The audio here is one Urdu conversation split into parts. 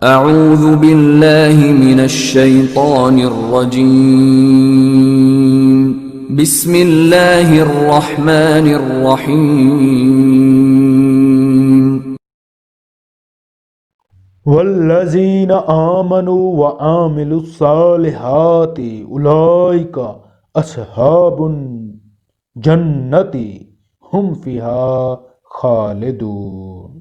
اعوذ باللہ من الشیطان الرجیم بسم اللہ الرحمن الرحیم والذین آمنوا وعاملوا الصالحات اولئک اصحاب الجنت ہم فیہا خالدون۔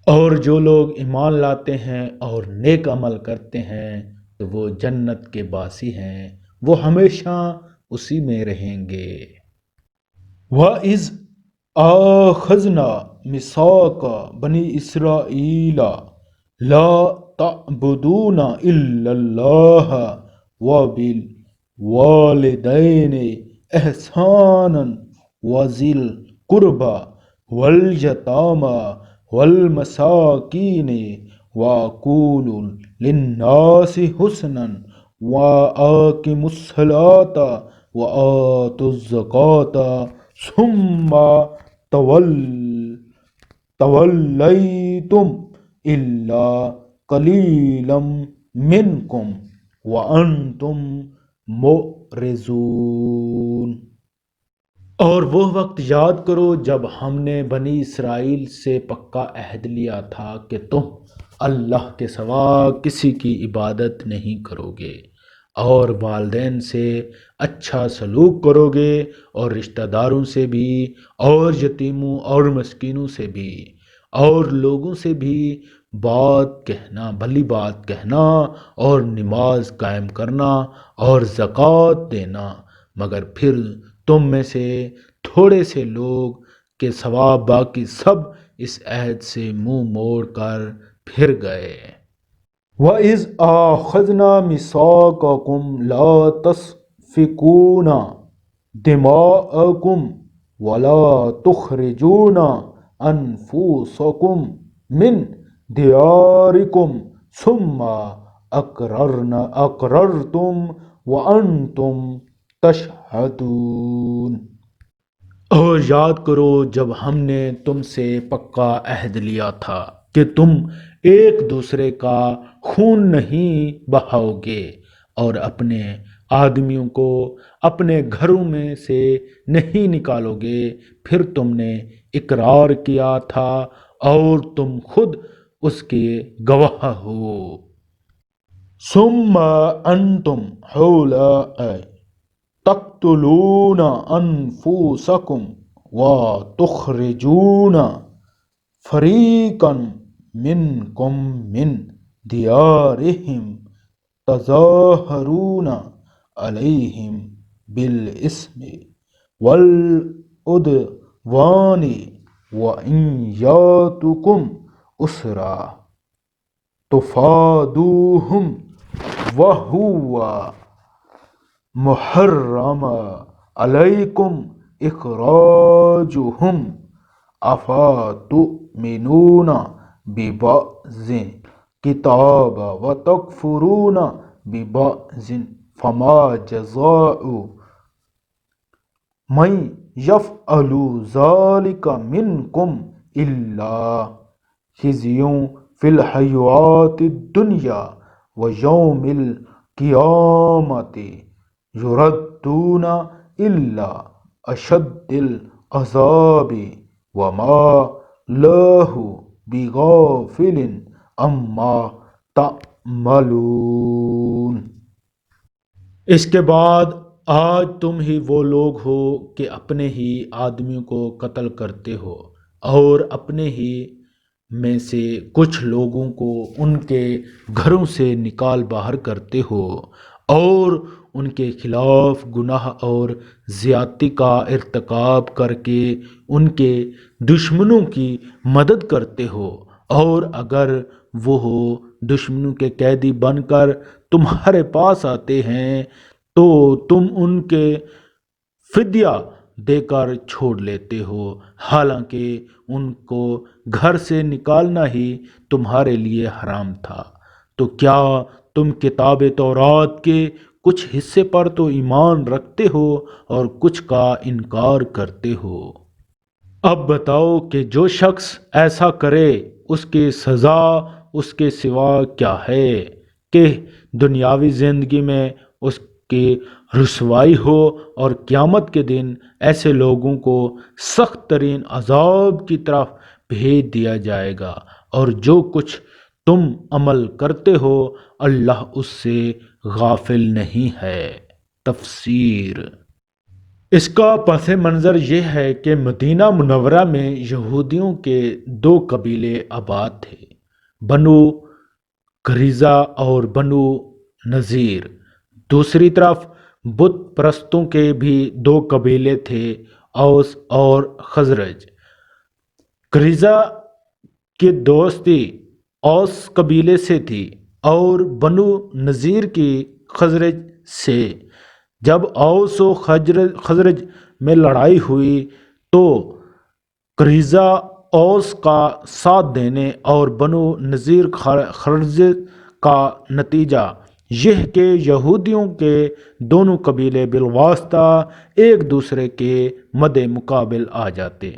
اور جو لوگ ایمان لاتے ہیں اور نیک عمل کرتے ہیں تو وہ جنت کے باسی ہیں، وہ ہمیشہ اسی میں رہیں گے۔ وَإِذْ آخَذْنَا مِيثَاقَ بَنِي إِسْرَائِيلَ لَا تَعْبُدُونَ إِلَّا اللَّهَ وَبِالْوَالِدَيْنِ إِحْسَانًا وَذِي الْقُرْبَى وَالْيَتَامَى وَالْمَسَاكِينِ وَقُولُوا لِلنَّاسِ حُسْنًا وَأَقِيمُوا الصَّلَاةَ وَآتُوا الزَّكَاةَ ثُمَّ تَوَلَّيْتُمْ إِلَّا قَلِيلًا مِّنْكُمْ وَأَنْتُمْ مُعْرِضُونَ۔ اور وہ وقت یاد کرو جب ہم نے بنی اسرائیل سے پکا عہد لیا تھا کہ تم اللہ کے سوا کسی کی عبادت نہیں کرو گے، اور والدین سے اچھا سلوک کرو گے، اور رشتہ داروں سے بھی، اور یتیموں اور مسکینوں سے بھی، اور لوگوں سے بھی بھلی بات کہنا، اور نماز قائم کرنا، اور زکوٰۃ دینا، مگر پھر تم میں سے تھوڑے سے لوگ کے سوا باقی سب اس عہد سے منہ موڑ کر پھر گئے۔ وَإِذْ أَخَذْنَا مِيثَاقَكُمْ لَا تَسْفِكُونَ دِمَاءَكُمْ وَلَا تُخْرِجُونَ أَنفُسَكُمْ مِنْ دِيَارِكُمْ ثُمَّ أَقْرَرْتُمْ وَأَنْتُمْ تشہدون۔ اور یاد کرو جب ہم نے تم سے پکا عہد لیا تھا کہ تم ایک دوسرے کا خون نہیں بہاؤ گے، اور اپنے آدمیوں کو اپنے گھروں میں سے نہیں نکالو گے، پھر تم نے اقرار کیا تھا اور تم خود اس کے گواہ ہو۔ ثم انتم هؤلاء تقتلون انفسکم وتخرجون فریقا منکم من دیارہم تظاہرون علیہم بالاسم والعدوان وإن یاتکم اسرا تفادوہم وہو محرم علیکم اخراجہم افتؤمنون ببعض الکتاب وتکفرون ببعض فما جزاء من یفعل ذلک منکم الا خزی فی الحیاۃ الدنیا ویوم القیامۃ یردون الی اشد العذاب وما اللہ بغافل عما تعملون۔ اس کے بعد آج تم ہی وہ لوگ ہو کہ اپنے ہی آدمیوں کو قتل کرتے ہو، اور اپنے ہی میں سے کچھ لوگوں کو ان کے گھروں سے نکال باہر کرتے ہو، اور ان کے خلاف گناہ اور زیادتی کا ارتکاب کر کے ان کے دشمنوں کی مدد کرتے ہو، اور اگر وہ دشمنوں کے قیدی بن کر تمہارے پاس آتے ہیں تو تم ان کے فدیہ دے کر چھوڑ لیتے ہو، حالانکہ ان کو گھر سے نکالنا ہی تمہارے لیے حرام تھا۔ تو کیا تم کتاب تورات کے کچھ حصے پر تو ایمان رکھتے ہو اور کچھ کا انکار کرتے ہو؟ اب بتاؤ کہ جو شخص ایسا کرے اس کی سزا اس کے سوا کیا ہے کہ دنیاوی زندگی میں اس کی رسوائی ہو اور قیامت کے دن ایسے لوگوں کو سخت ترین عذاب کی طرف بھیج دیا جائے گا، اور جو کچھ تم عمل کرتے ہو اللہ اس سے غافل نہیں ہے۔ تفسیر: اس کا پس منظر یہ ہے کہ مدینہ منورہ میں یہودیوں کے دو قبیلے آباد تھے، بنو قریظہ اور بنو نذیر۔ دوسری طرف بت پرستوں کے بھی دو قبیلے تھے، اوس اور خزرج۔ قریظہ کی دوستی اوس قبیلے سے تھی اور بنو نذیر کی خزرج سے۔ جب اوس و خزرج میں لڑائی ہوئی تو قریظہ اوس کا ساتھ دینے اور بنو نذیر خزرج کا نتیجہ یہ کہ یہودیوں کے دونوں قبیلے بالواسطہ ایک دوسرے کے مد مقابل آ جاتے،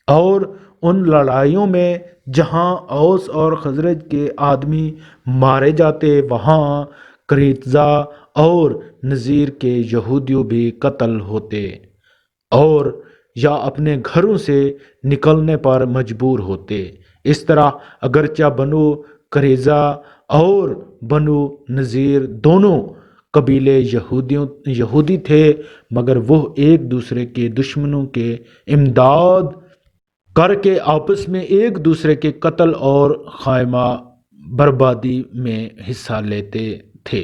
اور ان لڑائیوں میں جہاں اوس اور خزرج کے آدمی مارے جاتے وہاں قریظہ اور نذیر کے یہودی بھی قتل ہوتے اور یا اپنے گھروں سے نکلنے پر مجبور ہوتے۔ اس طرح اگرچہ بنو قریظہ اور بنو نذیر دونوں قبیلے یہودی تھے، مگر وہ ایک دوسرے کے دشمنوں کے امداد کر کے آپس میں ایک دوسرے کے قتل اور خیمہ بربادی میں حصہ لیتے تھے۔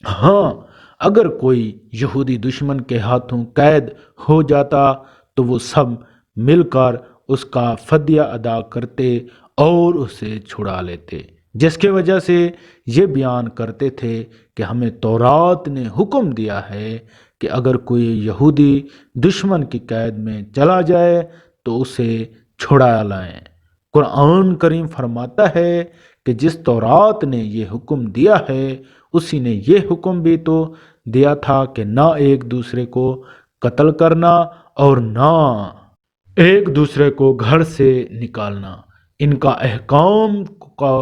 ہاں، اگر کوئی یہودی دشمن کے ہاتھوں قید ہو جاتا تو وہ سب مل کر اس کا فدیہ ادا کرتے اور اسے چھڑا لیتے، جس کی وجہ سے یہ بیان کرتے تھے کہ ہمیں تورات نے حکم دیا ہے کہ اگر کوئی یہودی دشمن کی قید میں چلا جائے تو اسے چھڑا لائیں۔ قرآن کریم فرماتا ہے کہ جس تورات نے یہ حکم دیا ہے اسی نے یہ حکم بھی تو دیا تھا کہ نہ ایک دوسرے کو قتل کرنا اور نہ ایک دوسرے کو گھر سے نکالنا۔ ان کا احکام کا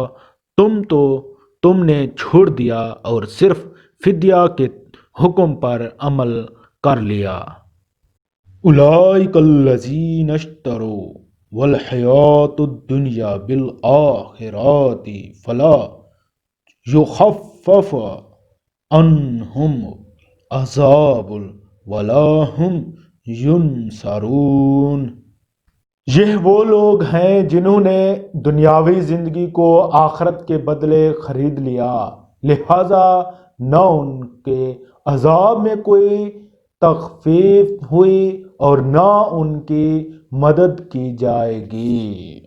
تم نے چھوڑ دیا اور صرف فدیہ کے حکم پر عمل کر لیا۔ اولئک الذین اشتروا الحیاۃ الدنیا بالآخرۃ فلا یخفف عنہم عذاب ولا ہم ینصرون۔ یہ وہ لوگ ہیں جنہوں نے دنیاوی زندگی کو آخرت کے بدلے خرید لیا، لہذا نہ ان کے عذاب میں کوئی تخفیف ہوئی اور نہ ان کی مدد کی جائے گی۔